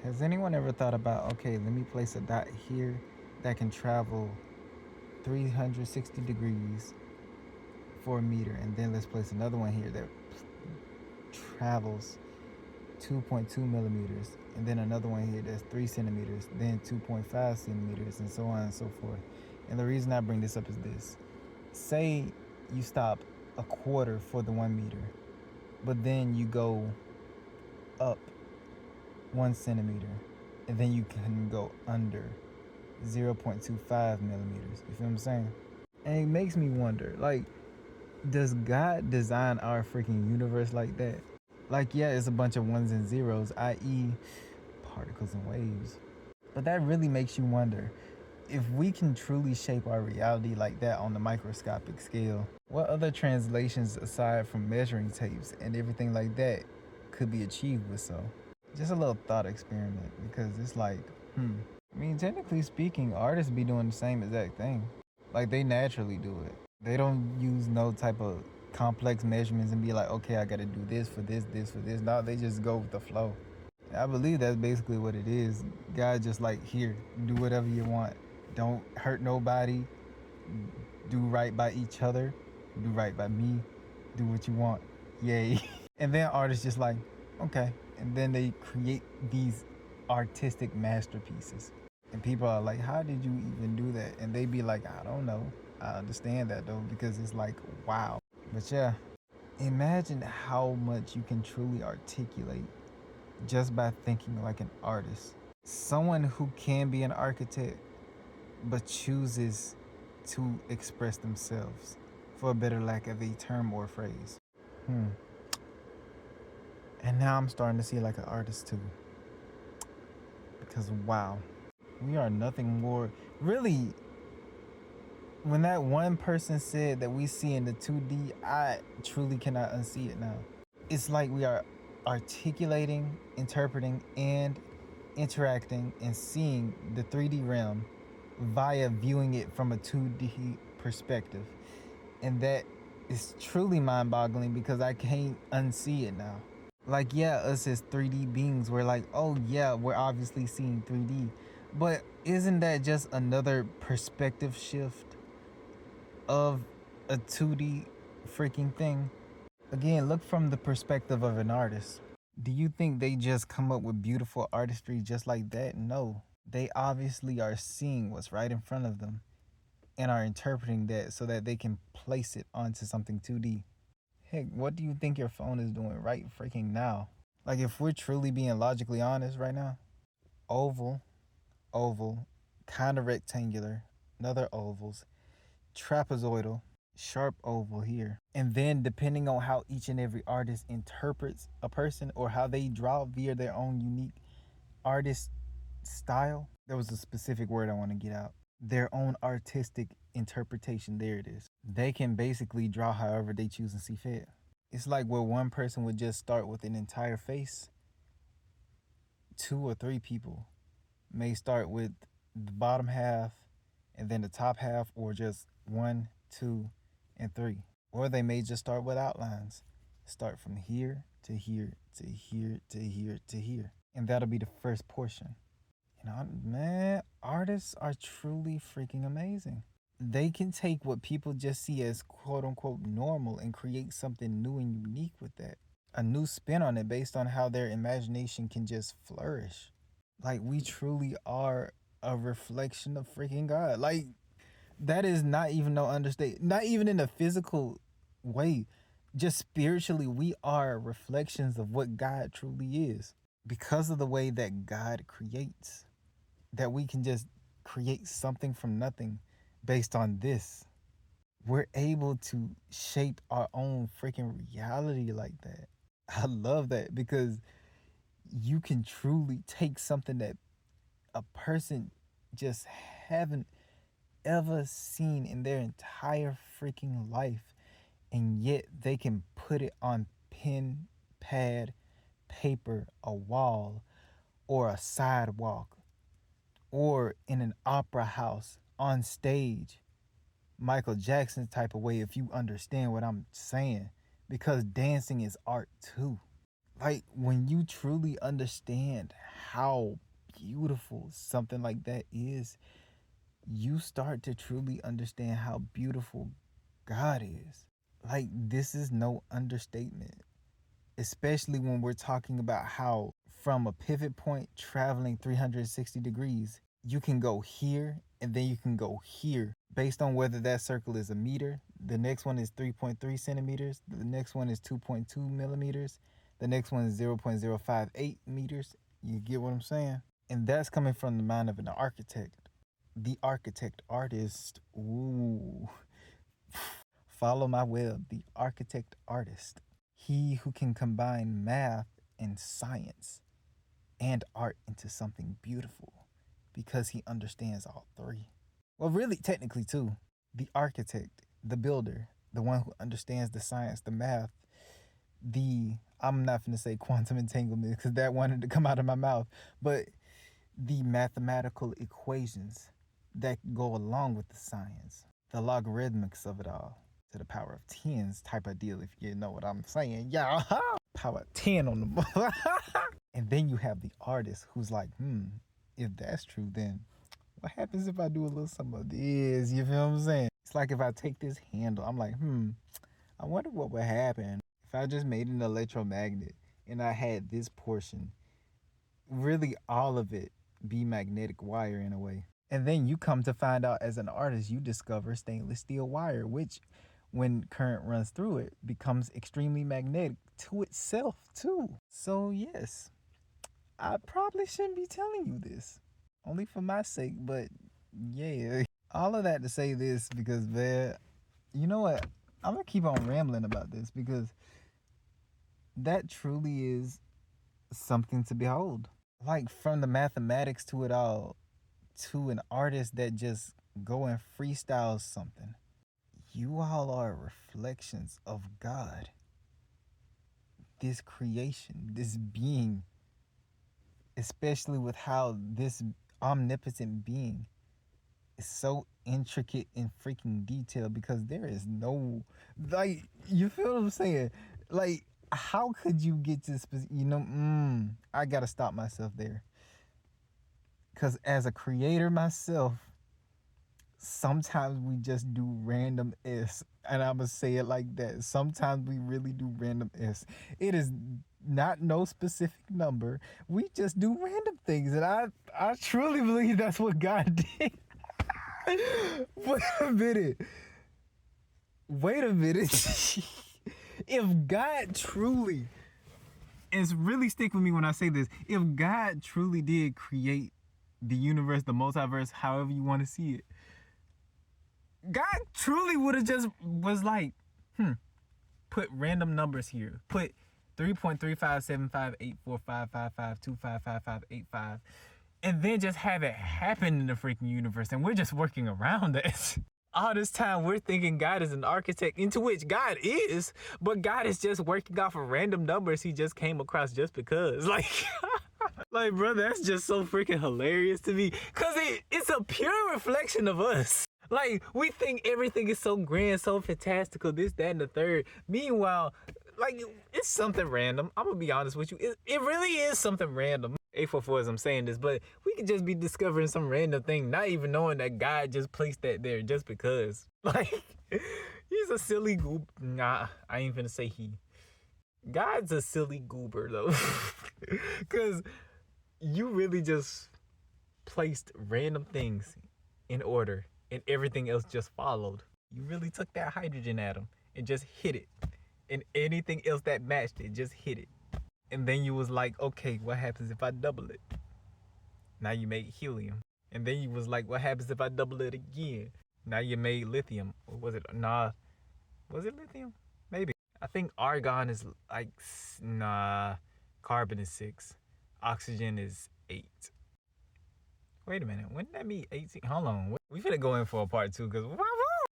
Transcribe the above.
Has anyone ever thought about, okay, let me place a dot here that can travel 360 degrees for a meter, and then let's place another one here that travels 2.2 millimeters, and then another one here that's 3 centimeters, then 2.5 centimeters, and so on and so forth. And the reason I bring this up is this: say you stop a quarter for the 1 meter, but then you go up 1 centimeter, and then you can go under 0.25 millimeters. You feel what I'm saying? And it makes me wonder, like, does God design our freaking universe like that? Like, yeah, it's a bunch of ones and zeros, i.e., particles and waves. But that really makes you wonder, if we can truly shape our reality like that on the microscopic scale, what other translations aside from measuring tapes and everything like that could be achieved with so? Just a little thought experiment, because it's like, I mean, technically speaking, artists be doing the same exact thing. Like, they naturally do it. They don't use no type of complex measurements and be like, okay, I gotta do this for this, this for this. No, they just go with the flow. I believe that's basically what it is. God just like, here, do whatever you want. Don't hurt nobody. Do right by each other. Do right by me. Do what you want. Yay. And then artists just like, okay. And then they create these artistic masterpieces. And people are like, how did you even do that? And they be like, I don't know. I understand that though, because it's like, wow. But yeah, imagine how much you can truly articulate just by thinking like an artist. Someone who can be an architect but chooses to express themselves, for a better lack of a term or phrase. Hmm. And now I'm starting to see like an artist too. Because wow, we are nothing more. Really, when that one person said that we see in the 2D, I truly cannot unsee it now. It's like we are articulating, interpreting, and interacting and seeing the 3D realm via viewing it from a 2D perspective. And that is truly mind boggling because I can't unsee it now. Like, yeah, us as 3D beings, we're like, oh, yeah, we're obviously seeing 3D. But isn't that just another perspective shift of a 2D freaking thing? Again, look from the perspective of an artist. Do you think they just come up with beautiful artistry just like that? No. They obviously are seeing what's right in front of them and are interpreting that so that they can place it onto something 2D. Heck, what do you think your phone is doing right freaking now? Like, if we're truly being logically honest right now, oval, oval, kind of rectangular, another ovals, trapezoidal, sharp oval here. And then, depending on how each and every artist interprets a person or how they draw via their own unique artist style, there was a specific word I want to get out. Their own artistic interpretation, there it is. They can basically draw however they choose and see fit. It's like where one person would just start with an entire face, two or three people may start with the bottom half and then the top half, or just one, two, and three. Or they may just start with outlines. Start from here to here to here to here to here. And that'll be the first portion. You know, man, artists are truly freaking amazing. They can take what people just see as quote unquote normal and create something new and unique with that. A new spin on it based on how their imagination can just flourish. Like, we truly are a reflection of freaking God. Like, that is not even no understate. Not even in a physical way. Just spiritually, we are reflections of what God truly is. Because of the way that God creates, that we can just create something from nothing based on this. We're able to shape our own freaking reality like that. I love that because you can truly take something that a person just haven't ever seen in their entire freaking life, and yet they can put it on pen, pad, paper, a wall, or a sidewalk, or in an opera house, on stage, Michael Jackson type of way, if you understand what I'm saying, because dancing is art too. Like when you truly understand how beautiful something like that is, you start to truly understand how beautiful God is. Like, this is no understatement, especially when we're talking about how from a pivot point traveling 360 degrees, you can go here and then you can go here based on whether that circle is a meter. The next one is 3.3 centimeters. The next one is 2.2 millimeters. The next one is 0.058 meters. You get what I'm saying? And that's coming from the mind of an architect. The architect artist. Ooh. Follow my web, the architect artist. He who can combine math and science and art into something beautiful because he understands all three. Well, really, technically, too. The architect, the builder, the one who understands the science, the math, I'm not going to say quantum entanglement because that wanted to come out of my mouth, but the mathematical equations that go along with the science, the logarithmics of it all to the power of tens type of deal, if you know what I'm saying. Yeah, power 10 on the And then you have the artist who's like, if that's true, then what happens if I do a little something of this? You feel what I'm saying? It's like if I take this handle, I'm like, I wonder what would happen if I just made an electromagnet and I had this portion, really all of it be magnetic wire in a way. And then you come to find out as an artist, you discover stainless steel wire, which when current runs through it becomes extremely magnetic to itself too. So yes, I probably shouldn't be telling you this, only for my sake, but yeah. All of that to say this because, man, you know what? I'm gonna keep on rambling about this because that truly is something to behold. Like from the mathematics to it all, to an artist that just go and freestyle something. You all are reflections of God. This creation, this being, especially with how this omnipotent being is so intricate in freaking detail because there is no, like, you feel what I'm saying? Like, how could you get to, I gotta stop myself there. Because as a creator myself, sometimes we just do random s, and I'm gonna say it like that. Sometimes we really do random s. It is not no specific number. We just do random things, and I truly believe that's what God did. Wait a minute. Wait a minute. If God truly, and really stick with me when I say this, if God truly did create the universe, the multiverse, however you want to see it, God truly would have just was like, put random numbers here. Put 3.3575845555255585, and then just have it happen in the freaking universe, and we're just working around it. All this time we're thinking God is an architect, into which God is, but God is just working off of random numbers he just came across just because. Like, like, bro, that's just so freaking hilarious to me, because it's a pure reflection of us. Like, we think everything is so grand, so fantastical, this, that, and the third. Meanwhile, like, it's something random. I'm gonna be honest with you. It really is something random. 844 as I'm saying this, but we could just be discovering some random thing, not even knowing that God just placed that there just because. Like, he's a silly goober. Nah, I ain't finna say he. God's a silly goober, though. Because you really just placed random things in order, and everything else just followed. You really took that hydrogen atom and just hit it, and anything else that matched it just hit it. And then you was like, okay, what happens if I double it? Now you made helium. And then you was like, what happens if I double it again? Now you made lithium. Or was it? Nah. Was it lithium? Maybe. I think argon is like, nah. Carbon is 6. Oxygen is 8. Wait a minute. Wouldn't that be 18? Hold on. We finna go in for a part 2 because why